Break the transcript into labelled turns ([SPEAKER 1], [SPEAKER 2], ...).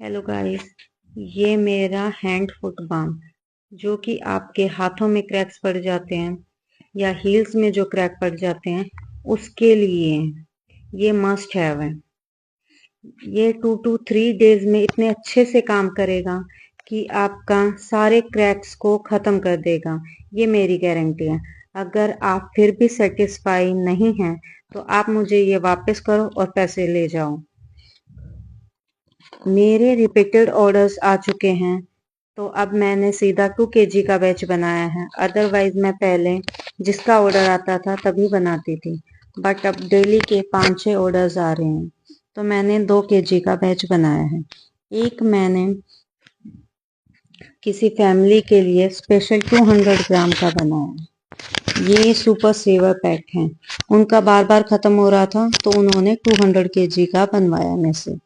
[SPEAKER 1] Hello guys, ये मेरा hand foot balm जो कि आपके हाथों में क्रैक्स पड़ जाते हैं या हील्स में जो क्रैक पड़ जाते हैं उसके लिए ये मस्ट हैव है। ये 2 to 3 डेज में इतने अच्छे से काम करेगा कि आपका सारे क्रैक्स को ख़त्म कर देगा। ये मेरी गारंटी है। अगर आप फिर भी सेटिस्फाई नहीं हैं तो आप मुझे ये वापस करो और पैसे ले जाओ। मेरे रिपीटेड ऑर्डर्स आ चुके हैं तो अब मैंने सीधा 2 kg का बैच बनाया है। अदरवाइज मैं पहले जिसका ऑर्डर आता था तभी बनाती थी, बट अब डेली के 5-6 ऑर्डर्स आ रहे हैं तो मैंने 2 kg का बैच बनाया है। एक मैंने किसी फैमिली के लिए स्पेशल 200 ग्राम का बनाया है। ये सुपर सेवर पैक है। उनका बार बार ख़त्म हो रहा था तो उन्होंने 200 kg का बनवाया मेरे से।